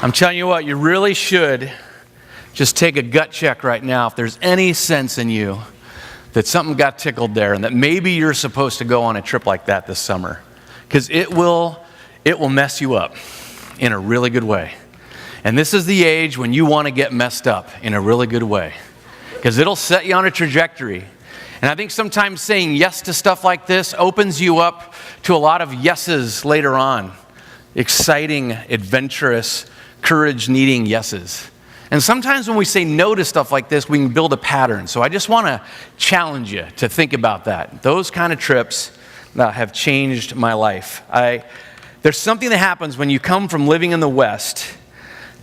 I'm telling you what, you really should just take a gut check right now if there's any sense in you that something got tickled there and that maybe you're supposed to go on a trip like that this summer. Because it will mess you up in a really good way. And this is the age when you want to get messed up in a really good way. Because it'll set you on a trajectory. And I think sometimes saying yes to stuff like this opens you up to a lot of yeses later on. Exciting, adventurous, courage-needing yeses. And sometimes when we say no to stuff like this, we can build a pattern. So I just want to challenge you to think about that. Those kind of trips have changed my life. There's something that happens when you come from living in the West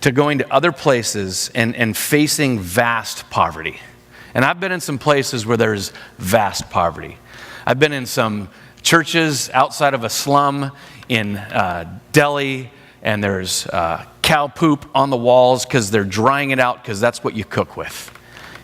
to going to other places and facing vast poverty. And I've been in some places where there's vast poverty. I've been in some churches outside of a slum in Delhi, and there's cow poop on the walls because they're drying it out because that's what you cook with.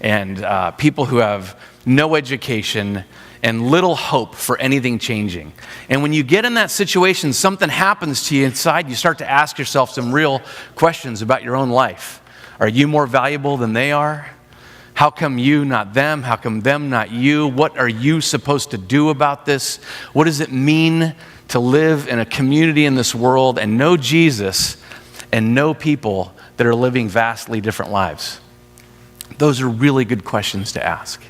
And people who have no education and little hope for anything changing. And when you get in that situation, something happens to you inside. You start to ask yourself some real questions about your own life. Are you more valuable than they are? How come you, not them? How come them, not you? What are you supposed to do about this? What does it mean to live in a community in this world and know Jesus and know people that are living vastly different lives? Those are really good questions to ask.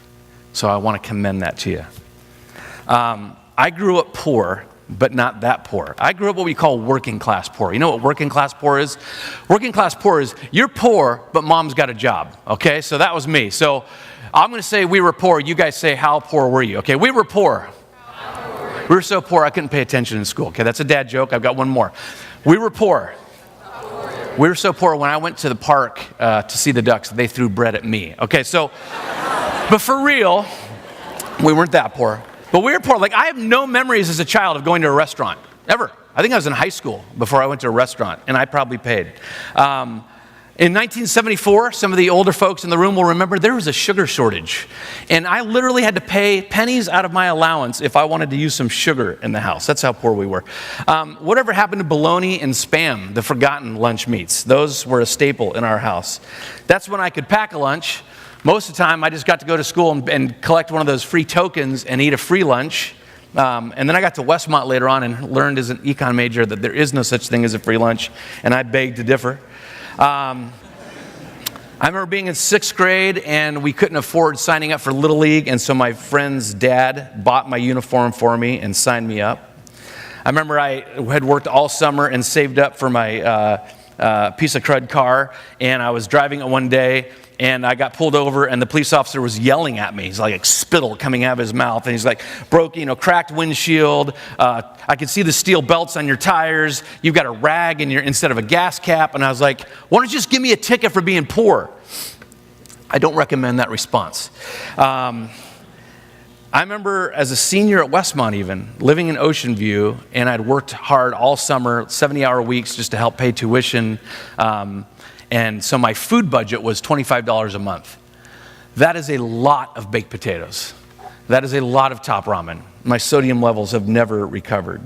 So I want to commend that to you. I grew up poor, but not that poor. I grew up what we call working class poor. You know what working class poor is? Working class poor is you're poor, but mom's got a job. Okay, so that was me. So I'm going to say we were poor. You guys say, how poor were you? Okay, we were poor. We were so poor I couldn't pay attention in school. Okay, that's a dad joke. I've got one more. We were poor. We were so poor when I went to the park to see the ducks, they threw bread at me. Okay, so, but for real, we weren't that poor. But we were poor. Like, I have no memories as a child of going to a restaurant, ever. I think I was in high school before I went to a restaurant, and I probably paid. In 1974, some of the older folks in the room will remember there was a sugar shortage. And I literally had to pay pennies out of my allowance if I wanted to use some sugar in the house. That's how poor we were. Whatever happened to bologna and Spam, the forgotten lunch meats? Those were a staple in our house. That's when I could pack a lunch. Most of the time, I just got to go to school and collect one of those free tokens and eat a free lunch. And then I got to Westmont later on and learned as an econ major that there is no such thing as a free lunch, and I beg to differ. I remember being in 6th grade, and we couldn't afford signing up for Little League, and so my friend's dad bought my uniform for me and signed me up. I remember I had worked all summer and saved up for my piece of crud car, and I was driving it one day, and I got pulled over, and the police officer was yelling at me. He's like spittle coming out of his mouth, and he's like, cracked windshield. I could see the steel belts on your tires. You've got a rag instead of a gas cap. And I was like, why don't you just give me a ticket for being poor? I don't recommend that response. I remember as a senior at Westmont even, living in Ocean View, and I'd worked hard all summer, 70-hour weeks just to help pay tuition. And so my food budget was $25 a month. That is a lot of baked potatoes. That is a lot of top ramen. My sodium levels have never recovered.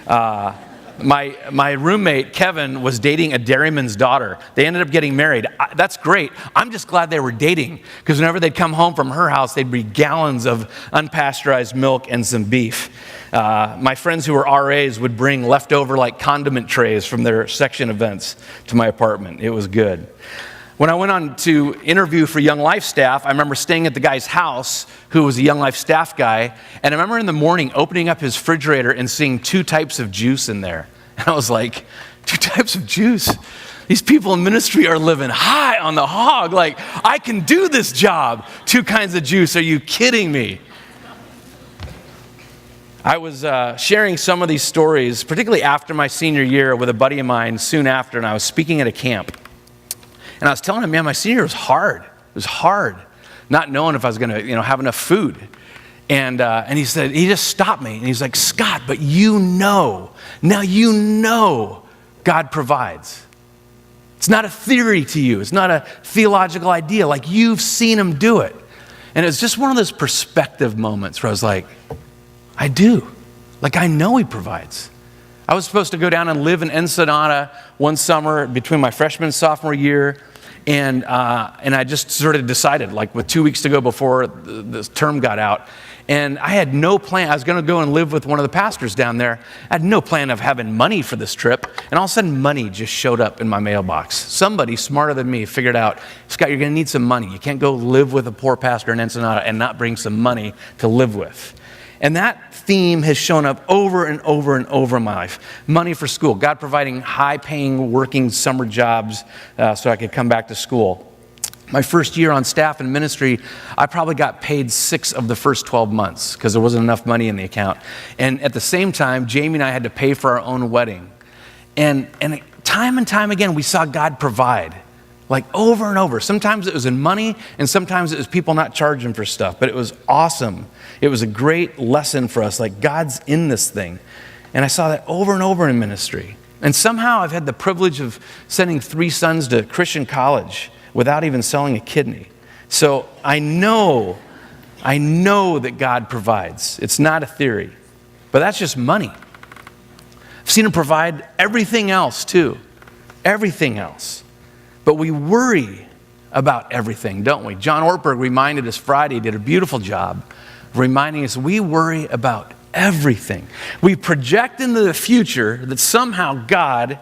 My roommate, Kevin, was dating a dairyman's daughter. They ended up getting married. That's great. I'm just glad they were dating, because whenever they'd come home from her house, they'd bring gallons of unpasteurized milk and some beef. My friends who were RAs would bring leftover condiment trays from their section events to my apartment. It was good. When I went on to interview for Young Life staff, I remember staying at the guy's house who was a Young Life staff guy, and I remember in the morning opening up his refrigerator and seeing 2 types of juice in there. And I was like, 2 types of juice? These people in ministry are living high on the hog. Like, I can do this job. 2 kinds of juice. Are you kidding me? I was sharing some of these stories, particularly after my senior year, with a buddy of mine soon after, and I was speaking at a camp. And I was telling him, man, my senior year was hard. It was hard, not knowing if I was going to, have enough food. And he said, he just stopped me, and he's like, Scott, but now you know God provides. It's not a theory to you. It's not a theological idea. Like, you've seen him do it. And it's just one of those perspective moments where I was like, I do. Like, I know he provides. I was supposed to go down and live in Ensenada one summer between my freshman and sophomore year, and I just sort of decided, like with 2 weeks to go before the term got out, and I had no plan. I was going to go and live with one of the pastors down there. I had no plan of having money for this trip, and all of a sudden money just showed up in my mailbox. Somebody smarter than me figured out, Scott, you're going to need some money. You can't go live with a poor pastor in Ensenada and not bring some money to live with. And that theme has shown up over and over and over in my life. Money for school, God providing high-paying working summer jobs so I could come back to school. My first year on staff in ministry, I probably got paid 6 of the first 12 months because there wasn't enough money in the account. And at the same time, Jamie and I had to pay for our own wedding. And time and time again, we saw God provide, like over and over. Sometimes it was in money, and sometimes it was people not charging for stuff. But it was awesome. It was a great lesson for us, like God's in this thing. And I saw that over and over in ministry. And somehow I've had the privilege of sending 3 sons to Christian college without even selling a kidney. So I know that God provides. It's not a theory, but that's just money. I've seen him provide everything else too, everything else. But we worry about everything, don't we? John Ortberg reminded us Friday, did a beautiful job of reminding us we worry about everything. We project into the future that somehow God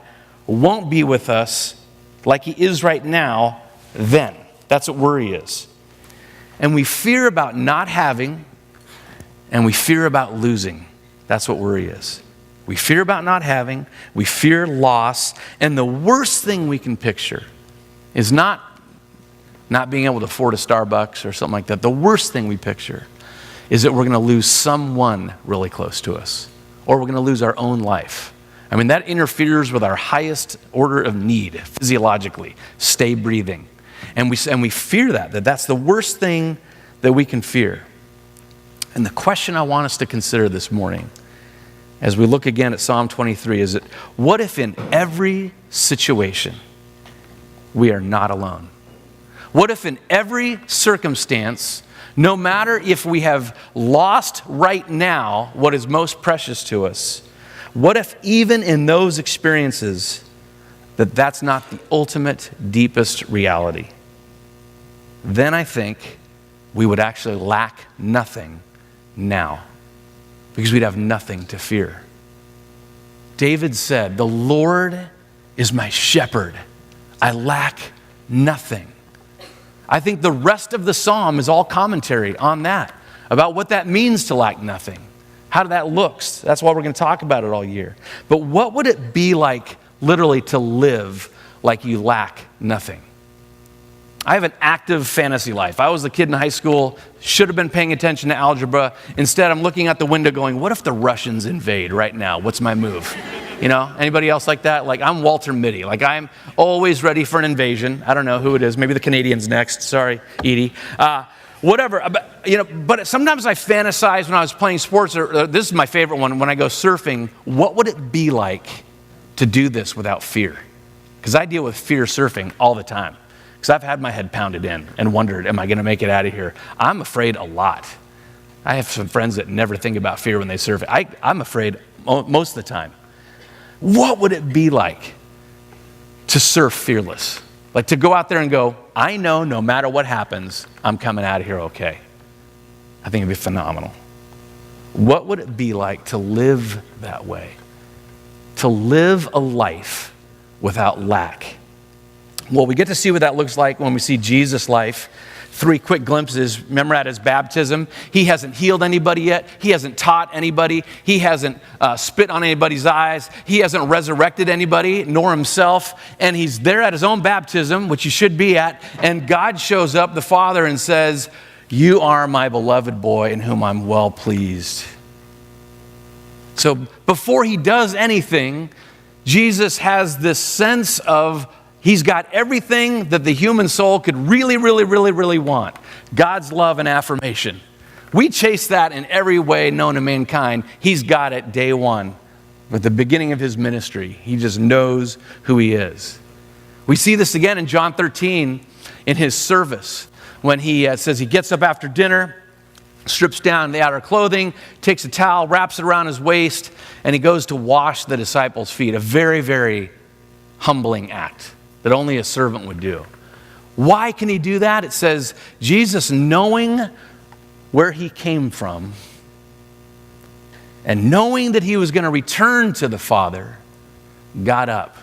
won't be with us like he is right now. Then. That's what worry is. And we fear about not having, and we fear about losing. That's what worry is. We fear about not having, we fear loss, and the worst thing we can picture is not being able to afford a Starbucks or something like that. The worst thing we picture is that we're going to lose someone really close to us, or we're going to lose our own life. I mean, that interferes with our highest order of need physiologically. Stay breathing. And we fear that's the worst thing that we can fear. And the question I want us to consider this morning, as we look again at Psalm 23, is that what if in every situation we are not alone? What if in every circumstance, no matter if we have lost right now what is most precious to us, what if even in those experiences that's not the ultimate, deepest reality? Then I think we would actually lack nothing now because we'd have nothing to fear. David said, "The Lord is my shepherd. I lack nothing." I think the rest of the psalm is all commentary on that, about what that means to lack nothing, how that looks. That's why we're going to talk about it all year. But what would it be like literally to live like you lack nothing? I have an active fantasy life. I was a kid in high school, should have been paying attention to algebra. Instead, I'm looking out the window going, what if the Russians invade right now? What's my move? You know, anybody else like that? Like, I'm Walter Mitty. Like, I'm always ready for an invasion. I don't know who it is. Maybe the Canadians next. Sorry, Edie. Whatever. But sometimes I fantasize when I was playing sports, or this is my favorite one, when I go surfing, what would it be like to do this without fear? Because I deal with fear surfing all the time. Because I've had my head pounded in and wondered, am I going to make it out of here? I'm afraid a lot. I have some friends that never think about fear when they surf. I'm afraid most of the time. What would it be like to surf fearless? Like to go out there and go, I know no matter what happens, I'm coming out of here okay. I think it'd be phenomenal. What would it be like to live that way? To live a life without lack? Well, we get to see what that looks like when we see Jesus' life. 3 quick glimpses. Remember at his baptism, he hasn't healed anybody yet. He hasn't taught anybody. He hasn't spit on anybody's eyes. He hasn't resurrected anybody, nor himself. And he's there at his own baptism, which he should be at. And God shows up, the Father, and says, "You are my beloved boy in whom I'm well pleased." So before he does anything, Jesus has this sense of he's got everything that the human soul could really, really, really, really want. God's love and affirmation. We chase that in every way known to mankind. He's got it day one. At the beginning of his ministry, he just knows who he is. We see this again in John 13 in his service when he says he gets up after dinner. strips down the outer clothing, takes a towel, wraps it around his waist, and he goes to wash the disciples' feet. A very, very humbling act that only a servant would do. Why can he do that? It says, Jesus, knowing where he came from and knowing that he was going to return to the Father, got up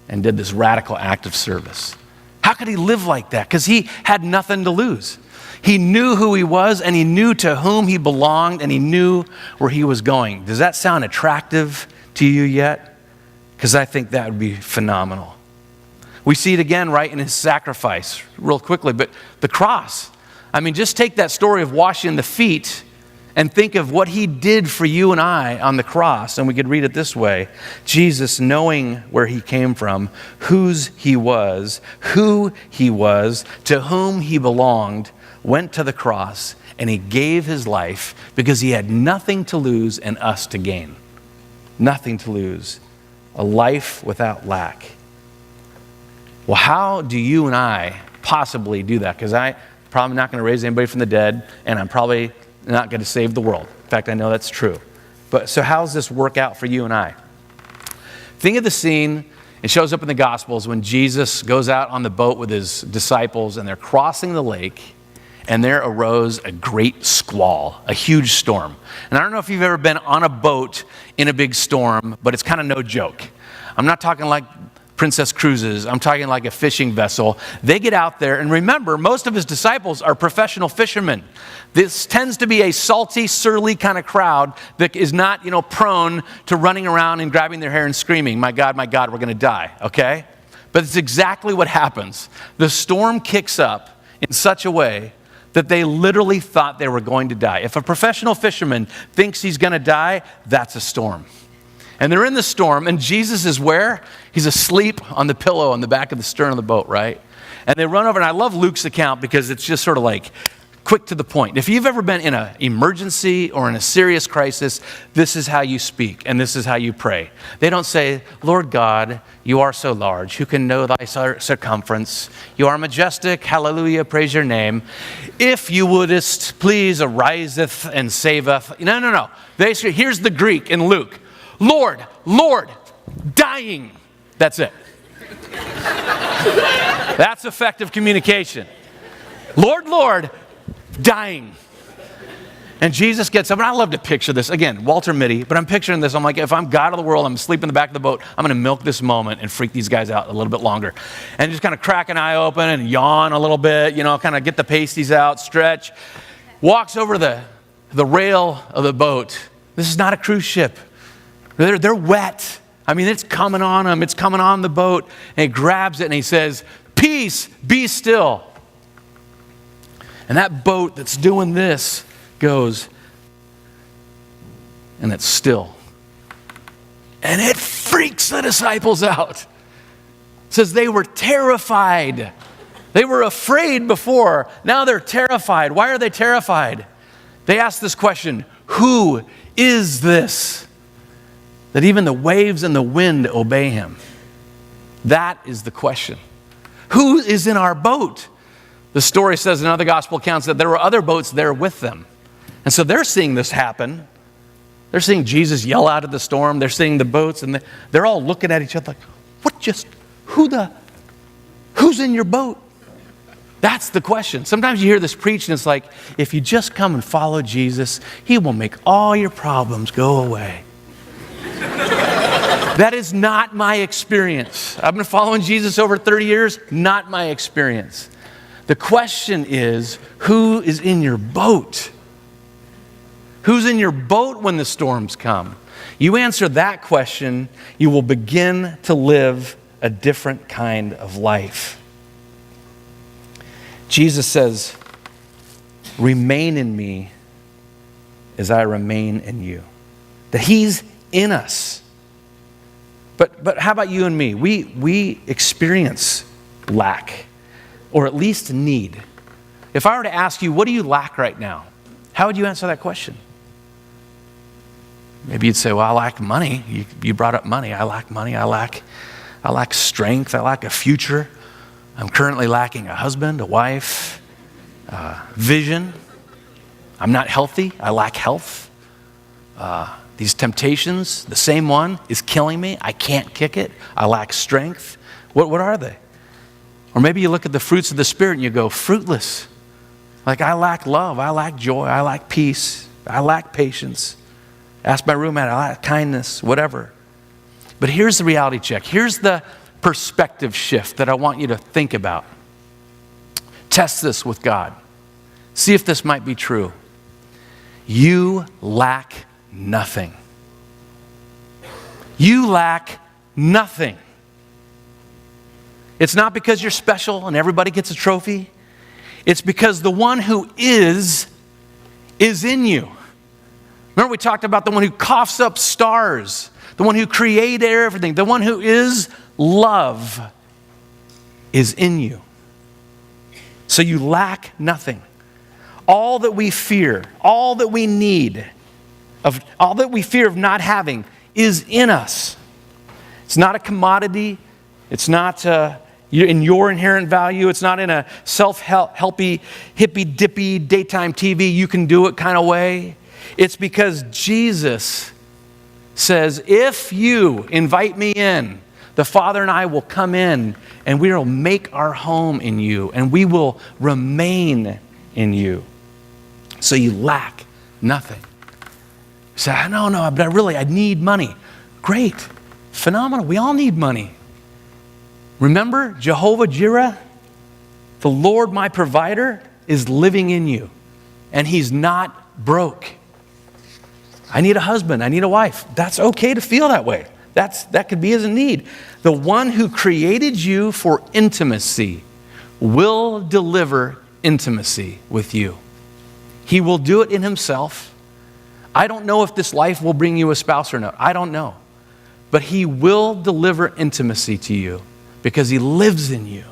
and did this radical act of service. How could he live like that? Because he had nothing to lose. He knew who he was, and he knew to whom he belonged, and he knew where he was going. Does that sound attractive to you yet? Because I think that would be phenomenal. We see it again, right, in his sacrifice, real quickly, but the cross. I mean, just take that story of washing the feet and think of what he did for you and I on the cross. And we could read it this way. Jesus, knowing where he came from, whose he was, who he was, to whom he belonged, went to the cross, and he gave his life because he had nothing to lose and us to gain. Nothing to lose. A life without lack. Well, how do you and I possibly do that? Because I'm probably not going to raise anybody from the dead, and I'm probably not going to save the world. In fact, I know that's true. But so how does this work out for you and I? Think of the scene. It shows up in the Gospels when Jesus goes out on the boat with his disciples, and they're crossing the lake, and there arose a great squall, a huge storm. And I don't know if you've ever been on a boat in a big storm, but it's kind of no joke. I'm not talking like Princess Cruises. I'm talking like a fishing vessel. They get out there, and remember, most of his disciples are professional fishermen. This tends to be a salty, surly kind of crowd that is not, prone to running around and grabbing their hair and screaming, my God, we're going to die, okay? But it's exactly what happens. The storm kicks up in such a way that they literally thought they were going to die. If a professional fisherman thinks he's going to die, that's a storm. And they're in the storm, and Jesus is where? He's asleep on the pillow on the back of the stern of the boat, right? And they run over, and I love Luke's account because it's just sort of like quick to the point. If you've ever been in an emergency or in a serious crisis, this is how you speak, and this is how you pray. They don't say, Lord God, you are so large, who can know thy circumference? You are majestic, hallelujah, praise your name. If you wouldest, please ariseth and saveth. No. They say, here's the Greek in Luke. Lord, dying. That's it. That's effective communication. Lord, dying. And Jesus gets up, and I love to picture this. Again, Walter Mitty, but I'm picturing this. I'm like, if I'm God of the world, I'm asleep in the back of the boat, I'm going to milk this moment and freak these guys out a little bit longer. And just kind of crack an eye open and yawn a little bit, kind of get the pasties out, stretch. Walks over the rail of the boat. This is not a cruise ship. They're wet. I mean, it's coming on them. It's coming on the boat. And he grabs it and he says, peace, be still. And that boat that's doing this goes, and it's still. And it freaks the disciples out. It says they were terrified. They were afraid before. Now they're terrified. Why are they terrified? They ask this question, who is this? That even the waves and the wind obey him. That is the question. Who is in our boat? The story says in other gospel accounts that there were other boats there with them. And so they're seeing this happen. They're seeing Jesus yell out of the storm. They're seeing the boats, and they're all looking at each other like, who's in your boat? That's the question. Sometimes you hear this preached, and it's like, if you just come and follow Jesus, he will make all your problems go away. That is not my experience. I've been following Jesus over 30 years, not my experience. The question is, who is in your boat? Who's in your boat when the storms come? You answer that question, you will begin to live a different kind of life. Jesus says, remain in me as I remain in you. That he's in us. But how about you and me? We experience lack, or at least need. If I were to ask you, what do you lack right now? How would you answer that question? Maybe you'd say, well, I lack money. You brought up money. I lack money. I lack strength. I lack a future. I'm currently lacking a husband, a wife, vision. I'm not healthy. I lack health. These temptations, the same one, is killing me. I can't kick it. I lack strength. What are they? Or maybe you look at the fruits of the Spirit and you go, fruitless. Like, I lack love. I lack joy. I lack peace. I lack patience. Ask my roommate, I lack kindness, whatever. But here's the reality check. Here's the perspective shift that I want you to think about. Test this with God. See if this might be true. You lack nothing. You lack nothing. It's not because you're special and everybody gets a trophy. It's because the one who is in you. Remember we talked about the one who coughs up stars, the one who created everything, the one who is love is in you. So you lack nothing. All that we fear, all that we need, all that we fear of not having is in us. It's not a commodity. It's not in your inherent value. It's not in a self-helpy, hippy-dippy, daytime TV, you can do it kind of way. It's because Jesus says, if you invite me in, the Father and I will come in and we will make our home in you and we will remain in you. So you lack nothing. You say, no, but I need money. Great, phenomenal. We all need money. Remember, Jehovah Jireh, the Lord my provider, is living in you. And he's not broke. I need a husband. I need a wife. That's okay to feel that way. That could be as a need. The one who created you for intimacy will deliver intimacy with you. He will do it in himself. I don't know if this life will bring you a spouse or not. I don't know. But he will deliver intimacy to you because he lives in you.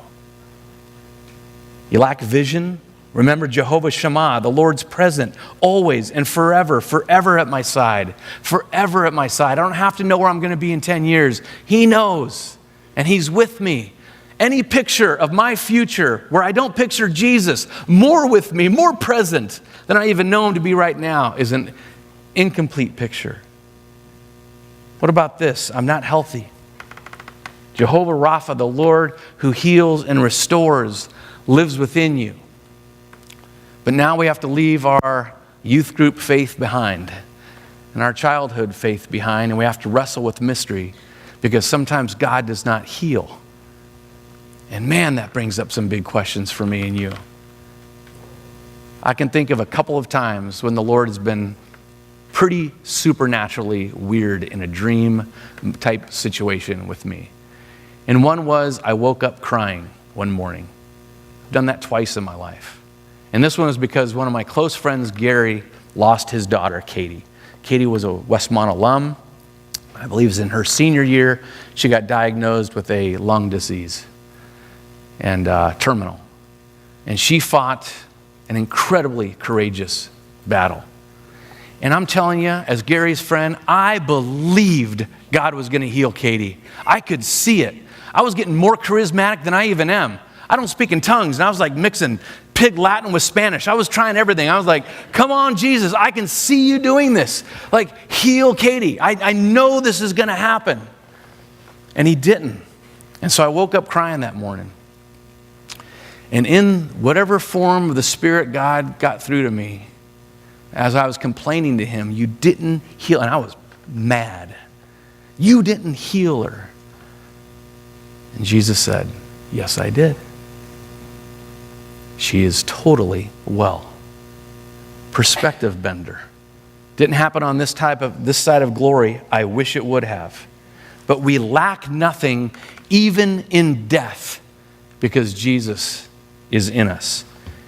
You lack vision? Remember Jehovah Shammah, the Lord's present, always and forever at my side. Forever at my side. I don't have to know where I'm going to be in 10 years. He knows, and he's with me. Any picture of my future where I don't picture Jesus more with me, more present than I even know him to be right now is an incomplete picture. What about this? I'm not healthy. Jehovah Rapha, the Lord who heals and restores, lives within you. But now we have to leave our youth group faith behind and our childhood faith behind, and we have to wrestle with mystery because sometimes God does not heal. And man, that brings up some big questions for me and you. I can think of a couple of times when the Lord has been pretty supernaturally weird in a dream type situation with me. And one was I woke up crying one morning. I've done that twice in my life. And this one was because one of my close friends, Gary, lost his daughter, Katie. Katie was a Westmont alum. I believe it was in her senior year. She got diagnosed with a lung disease and terminal. And she fought an incredibly courageous battle. And I'm telling you, as Gary's friend, I believed God was going to heal Katie. I could see it. I was getting more charismatic than I even am. I don't speak in tongues, and I was like mixing pig Latin with Spanish. I was trying everything. I was like, come on, Jesus, I can see you doing this. Like, heal Katie. I know this is going to happen. And he didn't. And so I woke up crying that morning. And in whatever form of the Spirit God got through to me, as I was complaining to him, you didn't heal. And I was mad. You didn't heal her. And Jesus said, yes, I did. She is totally well. Perspective bender. Didn't happen on this side of glory. I wish it would have. But we lack nothing even in death because Jesus is in us.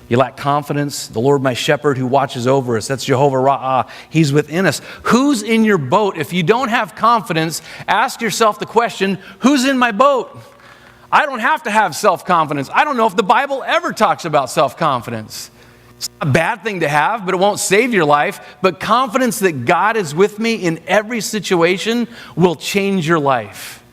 You lack confidence. The Lord my shepherd who watches over us. That's Jehovah Ra'ah. He's within us. Who's in your boat? If you don't have confidence, ask yourself the question, who's in my boat? I don't have to have self-confidence. I don't know if the Bible ever talks about self-confidence. It's not a bad thing to have, but it won't save your life. But confidence that God is with me in every situation will change your life.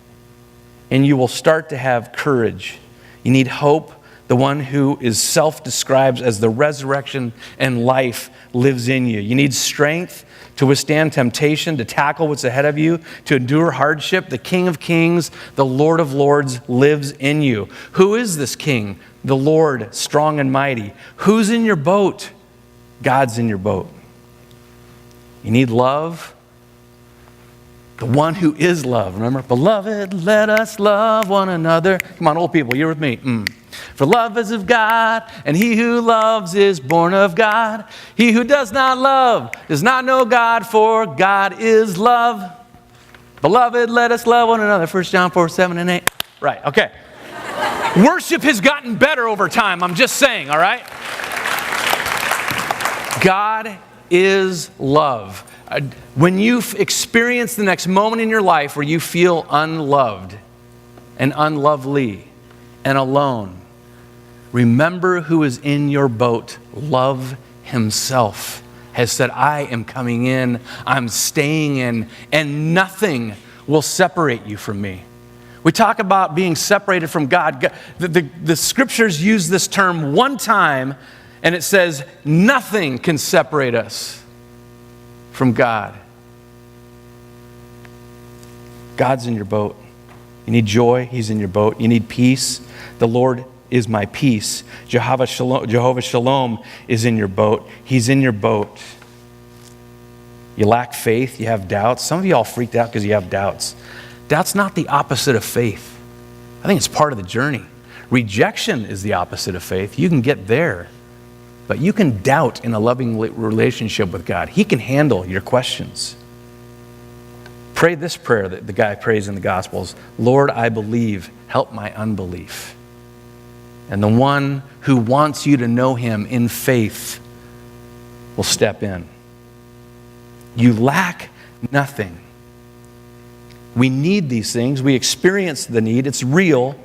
And you will start to have courage. You need hope The one who is self-described as the resurrection and life lives in you. You need strength to withstand temptation, to tackle what's ahead of you, to endure hardship. The King of Kings, the Lord of Lords lives in you. Who is this King? The Lord, strong and mighty. Who's in your boat? God's in your boat. You need love. The one who is love. Remember? Beloved, let us love one another. Come on, old people, you're with me. For love is of God, and he who loves is born of God. He who does not love does not know God, for God is love. Beloved, let us love one another. 1 John 4, 7 and 8. Right, okay. Worship has gotten better over time. I'm just saying, all right? God is love. When you experience the next moment in your life where you feel unloved and unlovely and alone, remember who is in your boat. Love himself has said, I am coming in, I'm staying in, and nothing will separate you from me. We talk about being separated from God. The scriptures use this term one time, and it says, nothing can separate us from God. God's in your boat. You need joy, he's in your boat. You need peace. The Lord is my peace. Jehovah Shalom is in your boat. He's in your boat. You lack faith, you have doubts. Some of you all freaked out because you have doubts. Doubt's not the opposite of faith. I think it's part of the journey. Rejection is the opposite of faith. You can get there, but you can doubt in a loving relationship with God. He can handle your questions. Pray this prayer that the guy prays in the Gospels. Lord, I believe, help my unbelief. And the one who wants you to know him in faith will step in. You lack nothing. We need these things. We experience the need. It's real.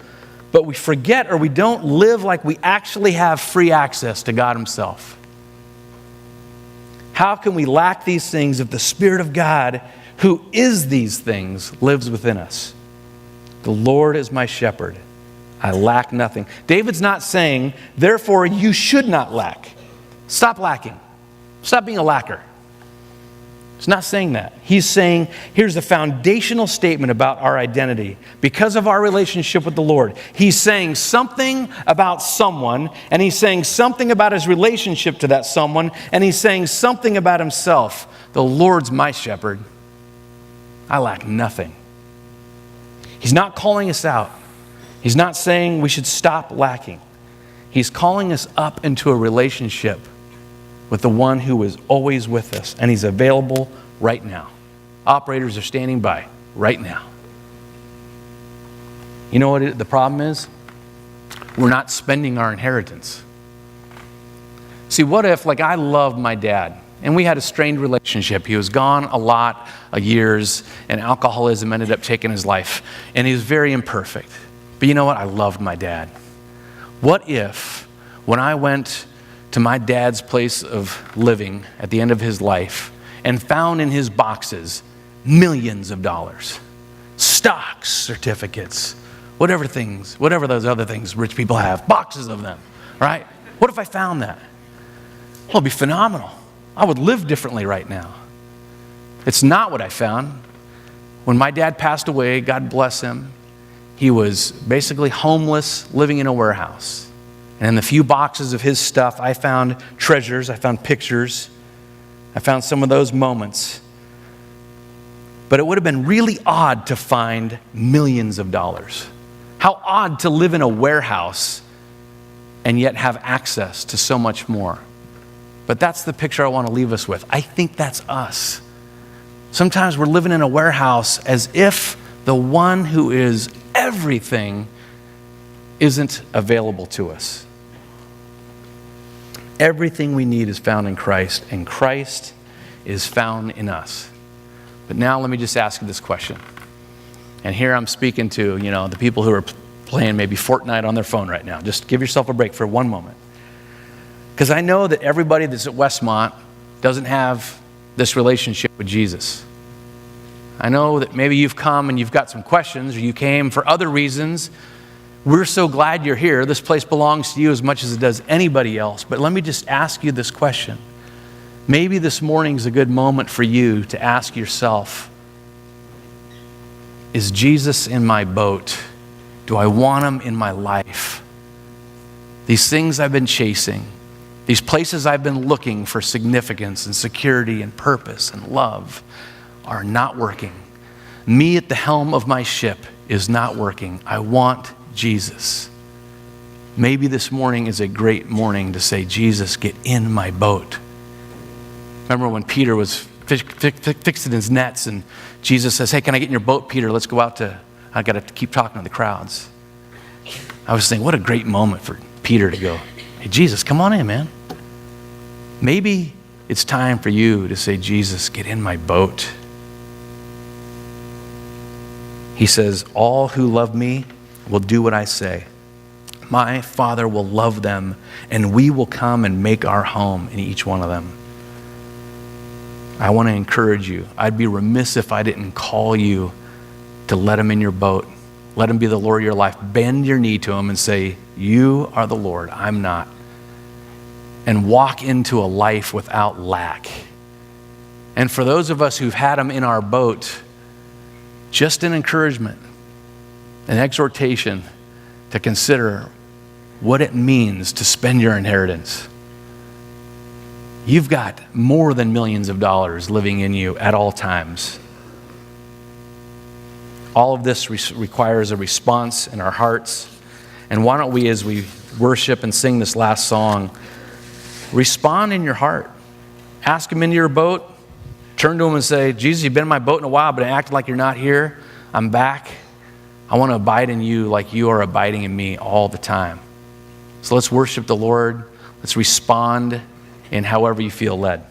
But we forget or we don't live like we actually have free access to God himself. How can we lack these things if the Spirit of God, who is these things, lives within us? The Lord is my shepherd. I lack nothing. David's not saying, therefore you should not lack. Stop lacking. Stop being a lacker. He's not saying that. He's saying, here's the foundational statement about our identity. Because of our relationship with the Lord, he's saying something about someone, and he's saying something about his relationship to that someone, and he's saying something about himself. The Lord's my shepherd. I lack nothing. He's not calling us out. He's not saying we should stop lacking. He's calling us up into a relationship with the one who is always with us, and he's available right now. Operators are standing by right now. You know what the problem is? We're not spending our inheritance. See, what if, like, I loved my dad, and we had a strained relationship. He was gone a lot of years, and alcoholism ended up taking his life, and he was very imperfect. But you know what? I loved my dad. What if, when I went to my dad's place of living at the end of his life and found in his boxes millions of dollars, stocks, certificates, whatever those other things rich people have, boxes of them, right? What if I found that? Well, it'd be phenomenal. I would live differently right now. It's not what I found. When my dad passed away, God bless him, he was basically homeless, living in a warehouse. And in the few boxes of his stuff, I found treasures, I found pictures, I found some of those moments. But it would have been really odd to find millions of dollars. How odd to live in a warehouse and yet have access to so much more. But that's the picture I want to leave us with. I think that's us. Sometimes we're living in a warehouse as if the one who is everything isn't available to us. Everything we need is found in Christ, and Christ is found in us. But now let me just ask you this question. And here I'm speaking to, the people who are playing maybe Fortnite on their phone right now. Just give yourself a break for one moment. Because I know that everybody that's at Westmont doesn't have this relationship with Jesus. I know that maybe you've come and you've got some questions, or you came for other reasons. We're so glad you're here. This place belongs to you as much as it does anybody else. But let me just ask you this question. Maybe this morning's a good moment for you to ask yourself, is Jesus in my boat? Do I want him in my life? These things I've been chasing, these places I've been looking for significance and security and purpose and love are not working. Me at the helm of my ship is not working. I want Jesus. Maybe this morning is a great morning to say, Jesus, get in my boat. Remember when Peter was fixing his nets and Jesus says, hey, can I get in your boat, Peter? Let's go out I got to keep talking to the crowds. I was thinking, what a great moment for Peter to go, hey, Jesus, come on in, man. Maybe it's time for you to say, Jesus, get in my boat. He says, all who love me will do what I say. My Father will love them, and we will come and make our home in each one of them. I want to encourage you. I'd be remiss if I didn't call you to let him in your boat. Let him be the Lord of your life. Bend your knee to him and say, you are the Lord, I'm not. And walk into a life without lack. And for those of us who've had him in our boat, just an encouragement, an exhortation to consider what it means to spend your inheritance. You've got more than millions of dollars living in you at all times. All of this requires a response in our hearts. And why don't we, as we worship and sing this last song, respond in your heart. Ask him into your boat. Turn to him and say, Jesus, you've been in my boat in a while, but I acted like you're not here. I'm back. I want to abide in you like you are abiding in me all the time. So let's worship the Lord. Let's respond in however you feel led.